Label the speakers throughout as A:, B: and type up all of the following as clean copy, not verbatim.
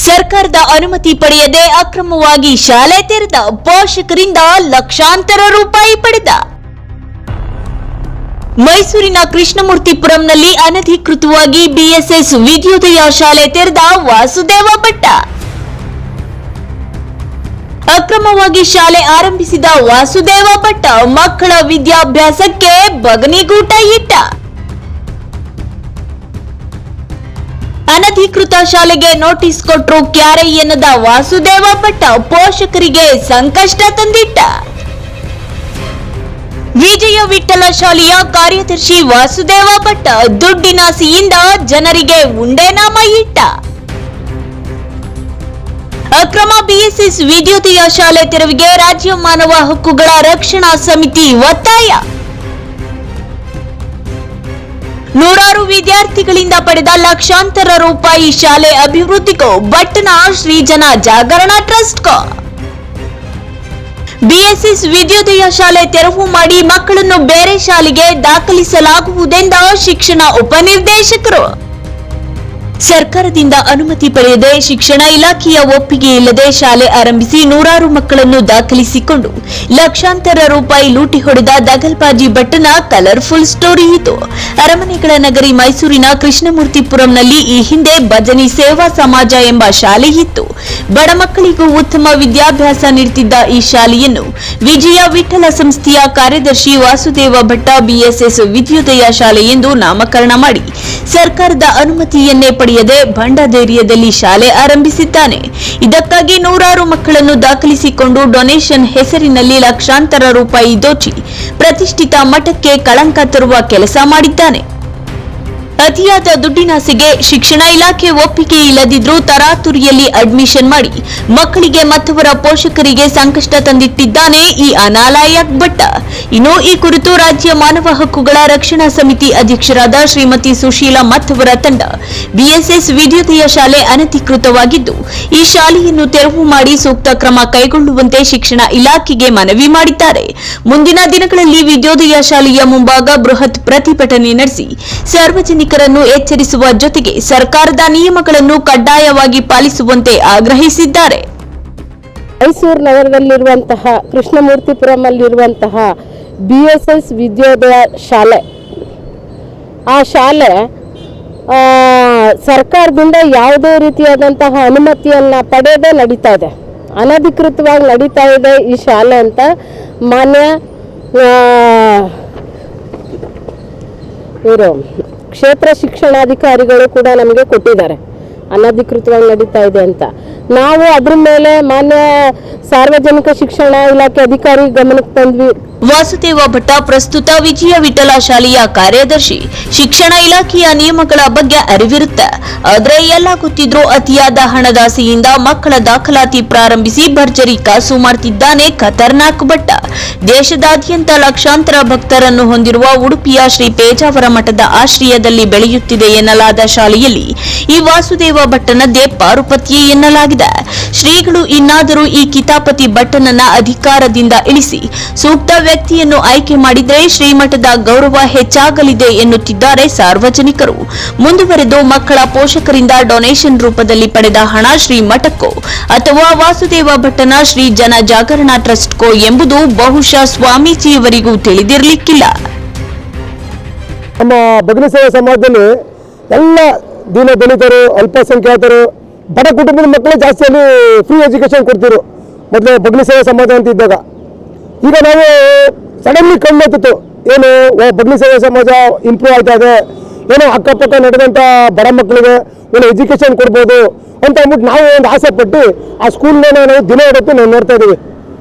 A: ಸರ್ಕಾರದ ಅನುಮತಿ ಪಡೆಯದೆ ಅಕ್ರಮವಾಗಿ ಶಾಲೆ ತೆರೆದ ಪೋಷಕರಿಂದ ಲಕ್ಷಾಂತರ ರೂಪಾಯಿ ಪಡೆದ ಮೈಸೂರಿನ ಕೃಷ್ಣಮೂರ್ತಿಪುರಂನಲ್ಲಿ ಅನಧಿಕೃತವಾಗಿ ಬಿಎಸ್ಎಸ್ ವಿದ್ಯೋದಯ ಶಾಲೆ ತೆರೆದ ವಾಸುದೇವ ಭಟ್ಟ. ಅಕ್ರಮವಾಗಿ ಶಾಲೆ ಆರಂಭಿಸಿದ ವಾಸುದೇವ ಭಟ್ಟ ಮಕ್ಕಳ ವಿದ್ಯಾಭ್ಯಾಸಕ್ಕೆ ಬಗನಿಗೂಟ ಇಟ್ಟ. ಅನಧಿಕೃತ ಶಾಲೆಗೆ ನೋಟಿಸ್ ಕೊಟ್ಟರು ಕ್ಯಾರೆ ಎನ್ನದ ವಾಸುದೇವ ಭಟ್ಟ ಪೋಷಕರಿಗೆ ಸಂಕಷ್ಟ ತಂದಿಟ್ಟ. ವಿಜಯ ವಿಠಲ ಶಾಲೆಯ ಕಾರ್ಯದರ್ಶಿ ವಾಸುದೇವ ಭಟ್ಟ ದುಡ್ಡಿನಾಸೆಯಿಂದ ಜನರಿಗೆ ಉಂಡೆನಾಮ ಇಟ್ಟ. ಅಕ್ರಮ ಬಿಎಸ್ಎಸ್ ವಿದ್ಯೋದಯ ಶಾಲೆ ತೆರವಿಗೆ ರಾಜ್ಯ ಮಾನವ ಹಕ್ಕುಗಳ ರಕ್ಷಣಾ ಸಮಿತಿ ಒತ್ತಾಯ. ನೂರಾರು ವಿದ್ಯಾರ್ಥಿಗಳಿಂದ ಪಡೆದ ಲಕ್ಷಾಂತರ ರೂಪಾಯಿ ಶಾಲೆ ಅಭಿವೃದ್ಧಿಗೂ ಭಟ್ಟನ ಶ್ರೀ ಜನ ಜಾಗರಣ ಟ್ರಸ್ಟ್ಗೂ. ಬಿಎಸ್ಎಸ್ ವಿದ್ಯೋದಯ ಶಾಲೆ ತೆರವು ಮಾಡಿ ಮಕ್ಕಳನ್ನು ಬೇರೆ ಶಾಲೆಗೆ ದಾಖಲಿಸಲಾಗುವುದೆಂದ ಶಿಕ್ಷಣ ಉಪನಿರ್ದೇಶಕರು. ಸರ್ಕಾರದಿಂದ ಅನುಮತಿ ಪಡೆಯದೆ ಶಿಕ್ಷಣ ಇಲಾಖೆಯ ಒಪ್ಪಿಗೆ ಇಲ್ಲದೆ ಶಾಲೆ ಆರಂಭಿಸಿ ನೂರಾರು ಮಕ್ಕಳನ್ನು ದಾಖಲಿಸಿಕೊಂಡು ಲಕ್ಷಾಂತರ ರೂಪಾಯಿ ಲೂಟಿ ಹೊಡೆದ ದಗಲ್ಬಾಜಿ ಭಟ್ಟನ ಕಲರ್ಫುಲ್ ಸ್ಟೋರಿ ಇದು. ಅರಮನೆಗಳ ನಗರಿ ಮೈಸೂರಿನ ಕೃಷ್ಣಮೂರ್ತಿಪುರಂನಲ್ಲಿ ಈ ಹಿಂದೆ ಭಜನಿ ಸೇವಾ ಸಮಾಜ ಎಂಬ ಶಾಲೆ ಇತ್ತು. ಬಡ ಮಕ್ಕಳಿಗೂ ಉತ್ತಮ ವಿದ್ಯಾಭ್ಯಾಸ ನೀಡುತ್ತಿದ್ದ ಈ ಶಾಲೆಯನ್ನು ವಿಜಯ ವಿಠಲ ಸಂಸ್ಥೆಯ ಕಾರ್ಯದರ್ಶಿ ವಾಸುದೇವ ಭಟ್ಟ ಬಿಎಸ್ಎಸ್ ವಿದ್ಯೋದಯ ಶಾಲೆ ಎಂದು ನಾಮಕರಣ ಮಾಡಿ ಸರ್ಕಾರದ ಅನುಮತಿಯನ್ನೇ ಪಡೆಯದೆ ಭಂಡಧೈರ್ಯದಲ್ಲಿ ಶಾಲೆ ಆರಂಭಿಸಿದ್ದಾನೆ. ಇದಕ್ಕಾಗಿ ನೂರಾರು ಮಕ್ಕಳನ್ನು ದಾಖಲಿಸಿಕೊಂಡು ಡೊನೇಷನ್ ಹೆಸರಿನಲ್ಲಿ ಲಕ್ಷಾಂತರ ರೂಪಾಯಿ ದೋಚಿ ಪ್ರತಿಷ್ಠಿತ ಮಠಕ್ಕೆ ಕಳಂಕ ತರುವ ಕೆಲಸ ಮಾಡಿದ್ದಾನೆ. ಅತಿಯಾದ ದುಡ್ಡಿನಾಸೆಗೆ ಶಿಕ್ಷಣ ಇಲಾಖೆ ಒಪ್ಪಿಗೆ ಇಲ್ಲದಿದ್ರೂ ತರಾತುರಿಯಲ್ಲಿ ಅಡ್ಮಿಷನ್ ಮಾಡಿ ಮಕ್ಕಳಿಗೆ ಮತ್ತವರ ಪೋಷಕರಿಗೆ ಸಂಕಷ್ಟ ತಂದಿಟ್ಟಿದ್ದಾನೆ ಈ ಅನಾಲಾಯಕ್ ಭಟ್ಟ. ಇನ್ನು ಈ ಕುರಿತು ರಾಜ್ಯ ಮಾನವ ಹಕ್ಕುಗಳ ರಕ್ಷಣಾ ಸಮಿತಿ ಅಧ್ಯಕ್ಷರಾದ ಶ್ರೀಮತಿ ಸುಶೀಲಾ ಮತ್ತವರ ತಂಡ ಬಿಎಸ್ಎಸ್ ವಿದ್ಯೋದಯ ಶಾಲೆ ಅನಧಿಕೃತವಾಗಿದ್ದು ಈ ಶಾಲೆಯನ್ನು ತೆರವು ಮಾಡಿ ಸೂಕ್ತ ಕ್ರಮ ಕೈಗೊಳ್ಳುವಂತೆ ಶಿಕ್ಷಣ ಇಲಾಖೆಗೆ ಮನವಿ ಮಾಡಿದ್ದಾರೆ. ಮುಂದಿನ ದಿನಗಳಲ್ಲಿ ವಿದ್ಯೋದಯ ಶಾಲೆಯ ಮುಂಭಾಗ ಬೃಹತ್ ಪ್ರತಿಭಟನೆ ನಡೆಸಿ ಸಾರ್ವಜನಿಕರನ್ನು ಎಚ್ಚರಿಸುವ ಜೊತೆಗೆ ಸರ್ಕಾರದ ನಿಯಮಗಳನ್ನು ಕಡ್ಡಾಯವಾಗಿ ಪಾಲಿಸುವಂತೆ ಆಗ್ರಹಿಸಿದ್ದಾರೆ.
B: ಮೈಸೂರು ನಗರದಲ್ಲಿರುವಂತಹ ಕೃಷ್ಣಮೂರ್ತಿಪುರಮಲ್ಲಿರುವಂತಹ ಬಿಎಸ್ಎಸ್ ವಿದ್ಯೋದಯ ಶಾಲೆ, ಆ ಶಾಲೆ ಸರ್ಕಾರದಿಂದ ಯಾವುದೇ ರೀತಿಯಾದಂತಹ ಅನುಮತಿಯನ್ನು ಪಡೆಯದೆ ನಡೀತಾ ಇದೆ, ಅನಧಿಕೃತವಾಗಿ ನಡೀತಾ ಇದೆ ಈ ಶಾಲೆ ಅಂತ ಮಾನ್ಯ ಇವರು ಕ್ಷೇತ್ರ ಶಿಕ್ಷಣಾಧಿಕಾರಿಗಳು ಕೂಡ ನಮಗೆ ಕೊಟ್ಟಿದ್ದಾರೆ, ಅನಧಿಕೃತವಾಗಿ ನಡೀತಾ ಇದೆ ಅಂತ. ನಾವು ಅದ್ರ ಮೇಲೆ ಮಾನ್ಯ ಸಾರ್ವಜನಿಕ ಶಿಕ್ಷಣ ಇಲಾಖೆ ಅಧಿಕಾರಿ ಗಮನಕ್ಕೆ ತಂದ್ವಿ.
A: ವಾಸುದೇವ ಭಟ್ಟ ಪ್ರಸ್ತುತ ವಿಜಯ ವಿಠಲ ಶಾಲೆಯ ಕಾರ್ಯದರ್ಶಿ. ಶಿಕ್ಷಣ ಇಲಾಖೆಯ ನಿಯಮಗಳ ಬಗ್ಗೆ ಅರಿವಿರುತ್ತೆ, ಆದ್ರೆ ಎಲ್ಲ ಗೊತ್ತಿದ್ರೂ ಅತಿಯಾದ ಹಣದಾಸೆಯಿಂದ ಮಕ್ಕಳ ದಾಖಲಾತಿ ಪ್ರಾರಂಭಿಸಿ ಭರ್ಜರಿ ಕಾಸು ಮಾಡ್ತಿದ್ದಾನೆ ಖತರ್ನಾಕ್ ಭಟ್ಟ. ದೇಶದಾದ್ಯಂತ ಲಕ್ಷಾಂತರ ಭಕ್ತರನ್ನು ಹೊಂದಿರುವ ಉಡುಪಿಯ ಶ್ರೀ ಪೇಜಾವರ ಮಠದ ಆಶ್ರಯದಲ್ಲಿ ಬೆಳೆಯುತ್ತಿದೆ ಎನ್ನಲಾದ ಶಾಲೆಯಲ್ಲಿ ಈ ವಾಸುದೇವ ಭಟ್ಟನದ್ದೇ ಪಾರುಪತ್ಯೆ ಎನ್ನಲಾಗಿದೆ. ಶ್ರೀಗಳು ಇನ್ನಾದರೂ ಈ ಕಿತಾಪತಿ ಭಟ್ಟನನ್ನ ಅಧಿಕಾರದಿಂದ ಇಳಿಸಿ ಸೂಕ್ತ ವ್ಯಕ್ತಿಯನ್ನು ಆಯ್ಕೆ ಮಾಡಿದರೆ ಶ್ರೀಮಠದ ಗೌರವ ಹೆಚ್ಚಾಗಲಿದೆ ಎನ್ನುತ್ತಿದ್ದಾರೆ ಸಾರ್ವಜನಿಕರು. ಮುಂದುವರೆದು ಮಕ್ಕಳ ಪೋಷಕರಿಂದ ಡೊನೇಷನ್ ರೂಪದಲ್ಲಿ ಪಡೆದ ಹಣ ಶ್ರೀಮಠಕ್ಕೋ ಅಥವಾ ವಾಸುದೇವ ಭಟ್ಟನ ಶ್ರೀ ಜನ ಜಾಗರಣ ಟ್ರಸ್ಟ್ಕೋ ಎಂಬುದು ಬಹುಶಃ ಸ್ವಾಮೀಜಿಯವರಿಗೂ ತಿಳಿದಿರಲಿಕ್ಕಿಲ್ಲ.
C: ನಮ್ಮ ಭಗ್ನಿ ಸೇವಾ ಸಮಾಜದಲ್ಲಿ ಎಲ್ಲ ದೀನ ದಲಿತರು, ಅಲ್ಪಸಂಖ್ಯಾತರು, ಬಡ ಕುಟುಂಬದ ಮಕ್ಕಳು ಜಾಸ್ತಿ ಅಲ್ಲಿ ಫ್ರೀ ಎಜುಕೇಶನ್ ಕೊಡ್ತಿರು ಮೊದಲು ಭಗ್ನಿ ಸೇವಾ ಸಮಾಜ ಅಂತ ಇದ್ದಾಗ. ಈಗ ನಾವು ಸಡನ್ಲಿ ಕಣ್ಣೆತ್ತಿತ್ತು, ಏನು ಭಗ್ನಿ ಸೇವಾ ಸಮಾಜ ಇಂಪ್ರೂವ್ ಆಗ್ತಾ ಇದೆ, ಏನೋ ಅಕ್ಕಪಕ್ಕ ನಡೆದಂಥ ಬಡ ಮಕ್ಕಳಿಗೆ ಒಂದು ಎಜುಕೇಶನ್ ಕೊಡ್ಬೋದು ಅಂತ ಅಂದ್ಬಿಟ್ಟು ನಾವು ಒಂದು ಆಸೆ ಪಟ್ಟು ಆ ಸ್ಕೂಲ್ನ ನಾವು ದಿನ ಹೊರತು ನಾವು ನೋಡ್ತಾ ಇದ್ದೀವಿ.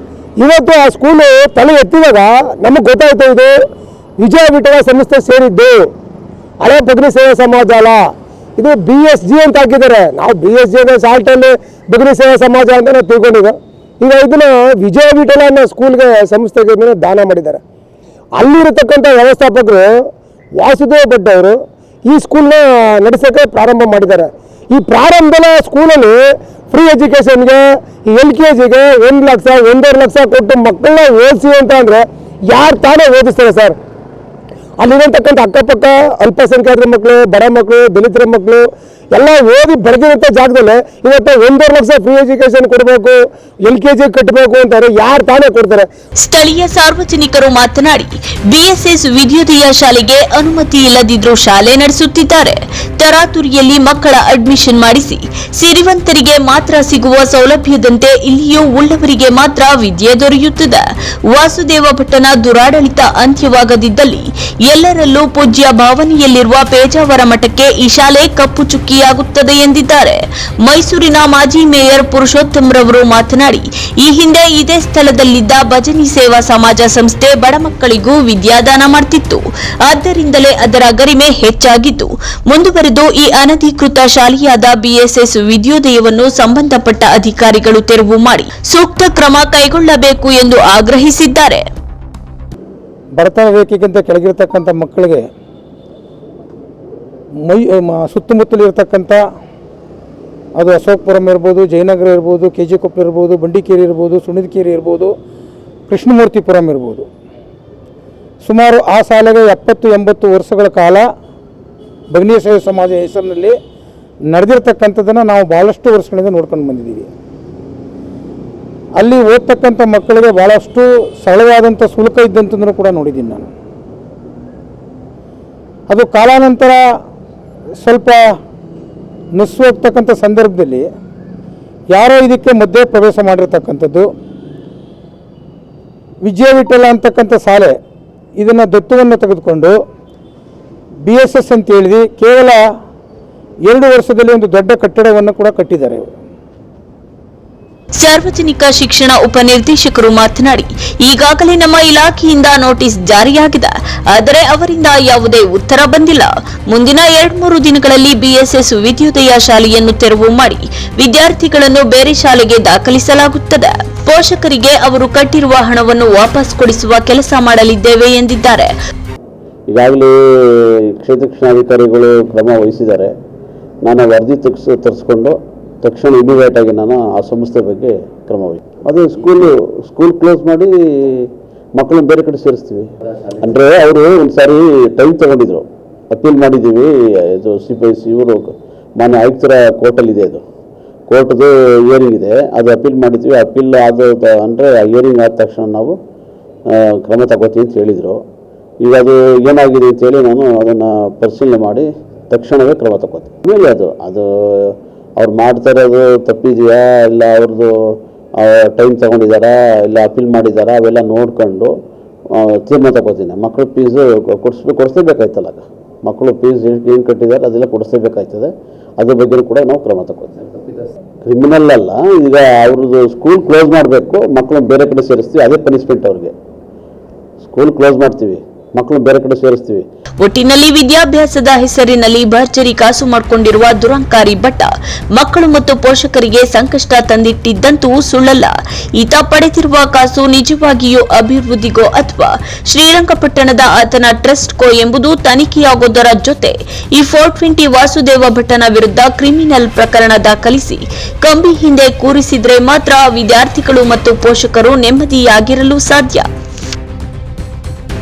C: ಇವತ್ತು ಆ ಸ್ಕೂಲು ತಲೆ ಎತ್ತಿದಾಗ ನಮಗೆ ಗೊತ್ತಾಯ್ತು ಇದು ವಿಜಯ ವಿಠಲ ಸಂಸ್ಥೆ ಸೇರಿದ್ದು, ಹಳೆ ಭಗ್ನಿ ಸೇವಾ ಸಮಾಜ ಅಲ್ಲ, ಇದು BSG ಅಂತ ಹಾಕಿದ್ದಾರೆ. ನಾವು BSG ಅಂದರೆ ಸಾಲ್ಟಲ್ಲಿ ಭಗ್ನಿ ಸೇವಾ ಸಮಾಜ ಅಂತ ನಾವು ತಿಳ್ಕೊಂಡಿದ್ದೆ. ಈಗ ಇದನ್ನು ವಿಜಯ ವಿಠಲ ಅನ್ನೋ ಸ್ಕೂಲ್ಗೆ ಸಂಸ್ಥೆಗೆ ದಾನ ಮಾಡಿದ್ದಾರೆ. ಅಲ್ಲಿರತಕ್ಕಂಥ ವ್ಯವಸ್ಥಾಪಕರು ವಾಸುದೇವ ಭಟ್ಟ ಅವರು ಈ ಸ್ಕೂಲ್ನ ನಡೆಸೋಕ್ಕೆ ಪ್ರಾರಂಭ ಮಾಡಿದ್ದಾರೆ. ಈ ಪ್ರಾರಂಭದ ಸ್ಕೂಲಲ್ಲಿ ಫ್ರೀ ಎಜುಕೇಷನ್ಗೆ LKGಗೆ 1 ಲಕ್ಷ 1.5 ಲಕ್ಷ ಕೊಟ್ಟು ಮಕ್ಕಳನ್ನ ಓದಿಸಿ ಅಂತ ಅಂದರೆ ಯಾರು ತಾನೇ ಓದಿಸ್ತಾರೆ ಸರ್? ಅಲ್ಲಿರತಕ್ಕಂಥ ಅಕ್ಕಪಕ್ಕ ಅಲ್ಪಸಂಖ್ಯಾತರ ಮಕ್ಕಳು, ಬಡ ಮಕ್ಕಳು, ದಲಿತರ ಮಕ್ಕಳು ಎಲ್ಲ ಓದಿ ಬೆಳೆದಿರೋಂಥ ಜಾಗದಲ್ಲಿ ಇವತ್ತು 1.5 ಲಕ್ಷ ಫ್ರೀ ಎಜುಕೇಶನ್ ಕೊಡಬೇಕು, LKG ಕಟ್ಟಬೇಕು ಅಂತಾರೆ. ಯಾರು ತಾನೇ ಕೊಡ್ತಾರೆ?
A: ಸ್ಥಳೀಯ ಸಾರ್ವಜನಿಕರು ಮಾತನಾಡಿ ಬಿಎಸ್ಎಸ್ ವಿದ್ಯುದೀಯ ಶಾಲೆಗೆ ಅನುಮತಿ ಇಲ್ಲದಿದ್ರೂ ಶಾಲೆ ನಡೆಸುತ್ತಿದ್ದಾರೆ. ತರಾತುರಿಯಲ್ಲಿ ಮಕ್ಕಳ ಅಡ್ಮಿಷನ್ ಮಾಡಿಸಿ ಸಿರಿವಂತರಿಗೆ ಮಾತ್ರ ಸಿಗುವ ಸೌಲಭ್ಯದಂತೆ ಇಲ್ಲಿಯೂ ಉಳ್ಳವರಿಗೆ ಮಾತ್ರ ವಿದ್ಯೆ ದೊರೆಯುತ್ತದೆ. ವಾಸುದೇವ ಭಟ್ಟನ ದುರಾಡಳಿತ ಅಂತ್ಯವಾಗದಿದ್ದಲ್ಲಿ ಎಲ್ಲರಲ್ಲೂ ಪೂಜ್ಯ ಭಾವನೆಯಲ್ಲಿರುವ ಪೇಜಾವರ ಮಠಕ್ಕೆ ಈ ಶಾಲೆ ಕಪ್ಪು ಚುಕ್ಕಿಯಾಗುತ್ತದೆ ಎಂದಿದ್ದಾರೆ. ಮೈಸೂರಿನ ಮಾಜಿ ಮೇಯರ್ ಪುರುಷೋತ್ತಮರವರು ಮಾತನಾಡಿ, ಈ ಹಿಂದೆ ಇದೇ ಸ್ಥಳದಲ್ಲಿದ್ದ ಭಜನಿ ಸೇವಾ ಸಮಾಜ ಸಂಸ್ಥೆ ಬಡ ಮಕ್ಕಳಿಗೂ ವಿದ್ಯಾದಾನ ಮಾಡ್ತಿತ್ತು. ಆದ್ದರಿಂದಲೇ ಅದರ ಗರಿಮೆ ಹೆಚ್ಚಾಗಿದ್ದು ಮುಂದುವರೆದು ಈ ಅನಧಿಕೃತ ಶಾಲೆಯಾದ ಬಿಎಸ್ಎಸ್ ವಿದ್ಯೋದಯವನ್ನು ಸಂಬಂಧಪಟ್ಟ ಅಧಿಕಾರಿಗಳು ತೆರವು ಮಾಡಿ ಸೂಕ್ತ ಕ್ರಮ ಕೈಗೊಳ್ಳಬೇಕು ಎಂದು ಆಗ್ರಹಿಸಿದ್ದಾರೆ.
C: ಬಡತನ ರೇಖೆಗಿಂತ ಕೆಳಗಿರ್ತಕ್ಕಂಥ ಮಕ್ಕಳಿಗೆ ಸುತ್ತಮುತ್ತಲು ಇರತಕ್ಕಂಥ ಅದು ಅಶೋಕಪುರಂ ಇರ್ಬೋದು, ಜಯನಗರ ಇರ್ಬೋದು, KG ಕೊಪ್ಪ ಇರ್ಬೋದು, ಬಂಡಿಕೇರಿ ಇರ್ಬೋದು, ಸುಣಿದಕೇರಿ ಇರ್ಬೋದು, ಕೃಷ್ಣಮೂರ್ತಿಪುರಂ ಇರ್ಬೋದು, ಸುಮಾರು ಆ ಶಾಲೆಗೆ 70-80 ವರ್ಷಗಳ ಕಾಲ ಭಗಿನಿ ಸೇವಾ ಸಮಾಜ ಹೆಸರಿನಲ್ಲಿ ನಡೆದಿರ್ತಕ್ಕಂಥದ್ದನ್ನು ನಾವು ಭಾಳಷ್ಟು ವರ್ಷಗಳಿಂದ ನೋಡ್ಕೊಂಡು ಬಂದಿದ್ದೀವಿ. ಅಲ್ಲಿ ಓದ್ತಕ್ಕಂಥ ಮಕ್ಕಳಿಗೆ ಭಾಳಷ್ಟು ಸರಳವಾದಂಥ ಶುಲ್ಕ ಇದ್ದಂತಂದ್ರೂ ಕೂಡ ನೋಡಿದ್ದೀನಿ ನಾನು. ಅದು ಕಾಲಾನಂತರ ಸ್ವಲ್ಪ ನುಸ್ಸು ಹೋಗ್ತಕ್ಕಂಥ ಸಂದರ್ಭದಲ್ಲಿ ಯಾರೋ ಇದಕ್ಕೆ ಮಧ್ಯೆ ಪ್ರವೇಶ ಮಾಡಿರ್ತಕ್ಕಂಥದ್ದು. ವಿಜಯ ವಿಠಲ ಅಂತಕ್ಕಂಥ ಶಾಲೆ ಇದನ್ನು ದತ್ತುವನ್ನು ತೆಗೆದುಕೊಂಡು BSS ಅಂತ ಹೇಳಿದ್ವಿ ಕೇವಲ 2 ವರ್ಷದಲ್ಲಿ ಒಂದು ದೊಡ್ಡ ಕಟ್ಟಡವನ್ನು ಕೂಡ ಕಟ್ಟಿದ್ದಾರೆ.
A: ಸಾರ್ವಜನಿಕ ಶಿಕ್ಷಣ ಉಪನಿರ್ದೇಶಕರು ಮಾತನಾಡಿ, ಈಗಾಗಲೇ ನಮ್ಮ ಇಲಾಖೆಯಿಂದ ನೋಟಿಸ್ ಜಾರಿಯಾಗಿದೆ, ಆದರೆ ಅವರಿಂದ ಯಾವುದೇ ಉತ್ತರ ಬಂದಿಲ್ಲ. ಮುಂದಿನ 2-3 ದಿನಗಳಲ್ಲಿ ಬಿಎಸ್ಎಸ್ ವಿದ್ಯುದೀಯ ಶಾಲೆಯನ್ನು ತೆರವು ಮಾಡಿ ವಿದ್ಯಾರ್ಥಿಗಳನ್ನು ಬೇರೆ ಶಾಲೆಗೆ ದಾಖಲಿಸಲಾಗುತ್ತದೆ. ಪೋಷಕರಿಗೆ ಅವರು ಕಟ್ಟಿರುವ ಹಣವನ್ನು ವಾಪಸ್ ಕೊಡಿಸುವ ಕೆಲಸ ಮಾಡಲಿದ್ದೇವೆ ಎಂದಿದ್ದಾರೆ.
D: ಈಗಾಗಲೇ ಕ್ಷೇತ್ರ ಶಿಕ್ಷಣಾಧಿಕಾರಿಗಳು ಕ್ರಮ ವಹಿಸಿದ್ದಾರೆ. ನಾನು ವರದಿ ತರಿಸ್ಕೊಂಡು ತಕ್ಷಣ ಇಮಿಡಿಯೇಟ್ ಆಗಿ ನಾನು ಆ ಸಂಸ್ಥೆ ಬಗ್ಗೆ ಕ್ರಮ ವಹಿಸಿ ಅದೇ ಸ್ಕೂಲ್ ಕ್ಲೋಸ್ ಮಾಡಿ ಮಕ್ಕಳನ್ನ ಬೇರೆ ಕಡೆ ಸೇರಿಸ್ತೀವಿ. ಅಂದರೆ ಅವರು ಒಂದು ಸಾರಿ ಟೈಮ್ ತೊಗೊಂಡಿದ್ರು, ಅಪೀಲ್ ಮಾಡಿದ್ದೀವಿ. ಇದು CPIC ಇವರು ಮಾನ್ಯ ಆಯುಕ್ತರ ಕೋರ್ಟಲ್ಲಿದೆ, ಅದು ಕೋರ್ಟ್ದು ಹಿಯರಿಂಗ್ ಇದೆ, ಅದು ಅಪೀಲ್ ಮಾಡಿದ್ವಿ. ಅಪೀಲ್ ಆದ ಅಂದರೆ ಆ ಹಿಯರಿಂಗ್ ಆದ ತಕ್ಷಣ ನಾವು ಕ್ರಮ ತಗೋತೀವಿ ಅಂತ ಹೇಳಿದರು. ಈಗ ಅದು ಏನಾಗಿದೆ ಅಂತೇಳಿ ನಾನು ಅದನ್ನು ಪರಿಶೀಲನೆ ಮಾಡಿ ತಕ್ಷಣವೇ ಕ್ರಮ ತಗೋತೀನಿ. ಆಮೇಲೆ ಅದು ಅವ್ರು ಮಾಡ್ತಾ ಇರೋದು ತಪ್ಪಿದೆಯಾ ಇಲ್ಲ ಅವ್ರದ್ದು ಟೈಮ್ ತೊಗೊಂಡಿದ್ದಾರಾ ಇಲ್ಲ ಅಪೀಲ್ ಮಾಡಿದ್ದಾರಾ ಅವೆಲ್ಲ ನೋಡ್ಕೊಂಡು ತೀರ್ಮಾನ ತಗೋತೀನಿ. ಮಕ್ಕಳು ಫೀಸು ಕೊಡಿಸ್ಲೇಬೇಕಾಯ್ತಲ್ಲ, ಮಕ್ಕಳು ಫೀಸ್ ಏನು ಕಟ್ಟಿದ್ದಾರೆ ಅದೆಲ್ಲ ಕೊಡಿಸ್ಲೇಬೇಕಾಯ್ತದೆ. ಅದ್ರ ಬಗ್ಗೆ ಕೂಡ ನಾವು ಕ್ರಮ ತಗೋತೀವಿ. ಕ್ರಿಮಿನಲ್ ಅಲ್ಲ, ಈಗ ಅವ್ರದ್ದು ಸ್ಕೂಲ್ ಕ್ಲೋಸ್ ಮಾಡಬೇಕು, ಮಕ್ಕಳನ್ನ ಬೇರೆ ಕಡೆ ಸೇರಿಸ್ತೀವಿ, ಅದೇ ಪನಿಷ್ಮೆಂಟ್ ಅವ್ರಿಗೆ. ಸ್ಕೂಲ್ ಕ್ಲೋಸ್ ಮಾಡ್ತೀವಿ, ಮಕ್ಕಳು ಬೇರೆ ಕಡೆ ಸೇರಿಸ್ತೀವಿ.
A: ಒಟ್ಟಿನಲ್ಲಿ ವಿದ್ಯಾಭ್ಯಾಸದ ಹೆಸರಿನಲ್ಲಿ ಭರ್ಜರಿ ಕಾಸು ಮಾಡಿಕೊಂಡಿರುವ ದುರಂಕಾರಿ ಭಟ್ಟ ಮಕ್ಕಳು ಮತ್ತು ಪೋಷಕರಿಗೆ ಸಂಕಷ್ಟ ತಂದಿಟ್ಟಿದ್ದಂತೂ ಸುಳ್ಳಲ್ಲ. ಈತ ಪಡೆದಿರುವ ಕಾಸು ನಿಜವಾಗಿಯೂ ಅಭಿವೃದ್ಧಿಗೋ ಅಥವಾ ಶ್ರೀರಂಗಪಟ್ಟಣದ ಆತನ ಟ್ರಸ್ಟ್ಗೋ ಎಂಬುದು ತನಿಖೆಯಾಗೋದರ ಜೊತೆ ಈ 420 ವಾಸುದೇವ ಭಟ್ಟನ ವಿರುದ್ಧ ಕ್ರಿಮಿನಲ್ ಪ್ರಕರಣ ದಾಖಲಿಸಿ ಕಂಬಿ ಹಿಂದೆ ಕೂರಿಸಿದ್ರೆ ಮಾತ್ರ ವಿದ್ಯಾರ್ಥಿಗಳು ಮತ್ತು ಪೋಷಕರು ನೆಮ್ಮದಿಯಾಗಿರಲು ಸಾಧ್ಯ.